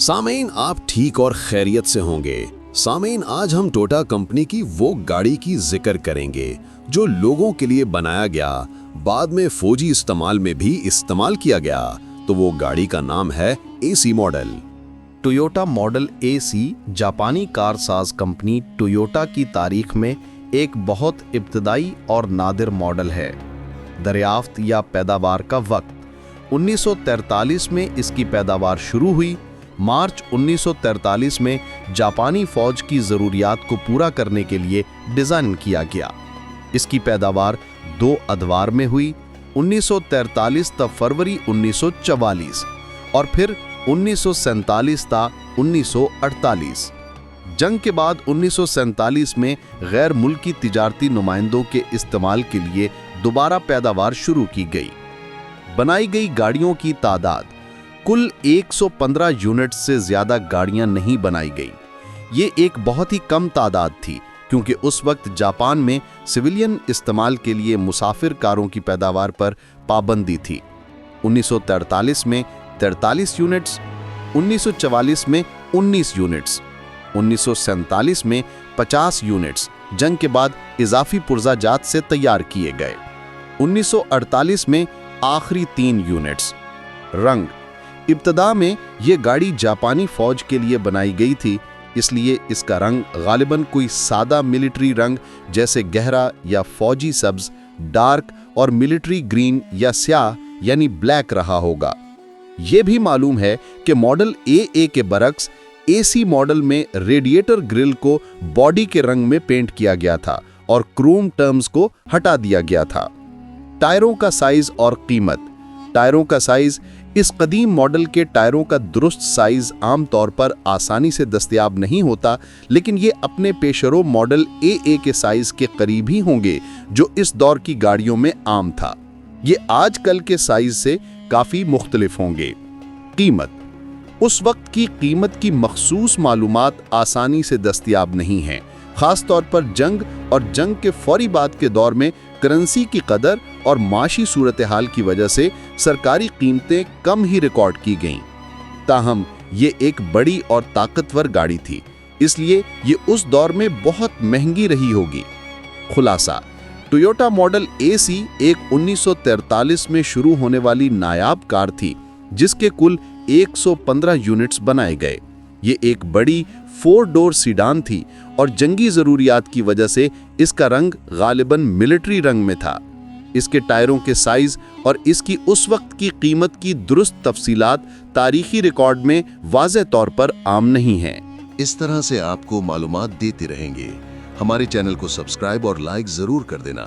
سامعین آپ ٹھیک اور خیریت سے ہوں گے۔ سامعین آج ہم ٹوٹا کمپنی کی وہ گاڑی کی ذکر کریں گے جو لوگوں کے لیے بنایا گیا، بعد میں فوجی استعمال میں بھی استعمال کیا گیا۔ تو وہ گاڑی کا نام ہے AC model. Toyota model AC جاپانی کار ساز کمپنی ٹویوٹا کی تاریخ میں ایک بہت ابتدائی اور نادر ماڈل ہے۔ دریافت یا پیداوار کا وقت 1943 میں اس کی پیداوار شروع ہوئی۔ مارچ 1943 میں جاپانی فوج کی ضروریات کو پورا کرنے کے لیے ڈیزائن کیا گیا۔ اس کی پیداوار 2 ادوار میں ہوئی، 1943 تا فروری 1944 اور پھر 1947 تا 1948۔ جنگ کے بعد 1947 میں غیر ملکی تجارتی نمائندوں کے استعمال کے لیے دوبارہ پیداوار شروع کی گئی۔ بنائی گئی گاڑیوں کی تعداد کل 115 یونٹ سے زیادہ گاڑیاں نہیں بنائی گئی۔ یہ ایک بہت ہی کم تعداد تھی کیونکہ اس وقت جاپان میں سویلین استعمال کے لیے مسافر کاروں کی پیداوار پر پابندی تھی۔ 1943 میں 43 یونٹس، 1944 میں 19 یونٹس، 1947 میں 50 یونٹس جنگ کے بعد اضافی پرزہ جات سے تیار کیے گئے۔ 1948 میں آخری 3 یونٹس۔ رنگ ابتدا میں یہ گاڑی جاپانی فوج کے لیے بنائی گئی تھی، اس لیے اس کا رنگ غالباً کوئی سادہ ملٹری رنگ جیسے گہرا یا فوجی سبز، ڈارک اور ملٹری گرین یا سیاہ یعنی بلیک رہا ہوگا۔ یہ بھی معلوم ہے کہ ماڈل AA کے برعکس AC ماڈل میں ریڈیٹر گرل کو باڈی کے رنگ میں پینٹ کیا گیا تھا اور کروم ٹرمز کو ہٹا دیا گیا تھا۔ ٹائروں کا سائز اور قیمت۔ ٹائروں کا سائز اس قدیم ماڈل کے ٹائروں کا درست سائز عام طور پر آسانی سے دستیاب نہیں ہوتا، لیکن یہ اپنے پیشرو ماڈل AA کے سائز کے قریب ہی ہوں گے جو اس دور کی گاڑیوں میں عام تھا۔ یہ آج کل کے سائز سے کافی مختلف ہوں گے۔ قیمت۔ اس وقت کی قیمت کی مخصوص معلومات آسانی سے دستیاب نہیں ہیں، خاص طور پر جنگ اور جنگ کے فوری بعد کے دور میں کرنسی کی قدر اور معاشی صورتحال کی وجہ سے سرکاری قیمتیں کم ہی ریکارڈ کی گئیں۔ تاہم یہ ایک بڑی اور طاقتور گاڑی تھی، اس لیے یہ اس دور میں بہت مہنگی رہی ہوگی۔ خلاصہ، ٹویوٹا ماڈل AC ایک 1943 میں شروع ہونے والی نایاب کار تھی جس کے کل 115 یونٹس بنائے گئے۔ یہ ایک بڑی 4 ڈور سیڈان تھی اور جنگی ضروریات کی وجہ سے اس کا رنگ غالباً ملٹری رنگ میں تھا۔ اس کے ٹائروں کے سائز اور اس کی اس وقت کی قیمت کی درست تفصیلات تاریخی ریکارڈ میں واضح طور پر عام نہیں ہیں۔ اس طرح سے آپ کو معلومات دیتے رہیں گے۔ ہمارے چینل کو سبسکرائب اور لائک ضرور کر دینا۔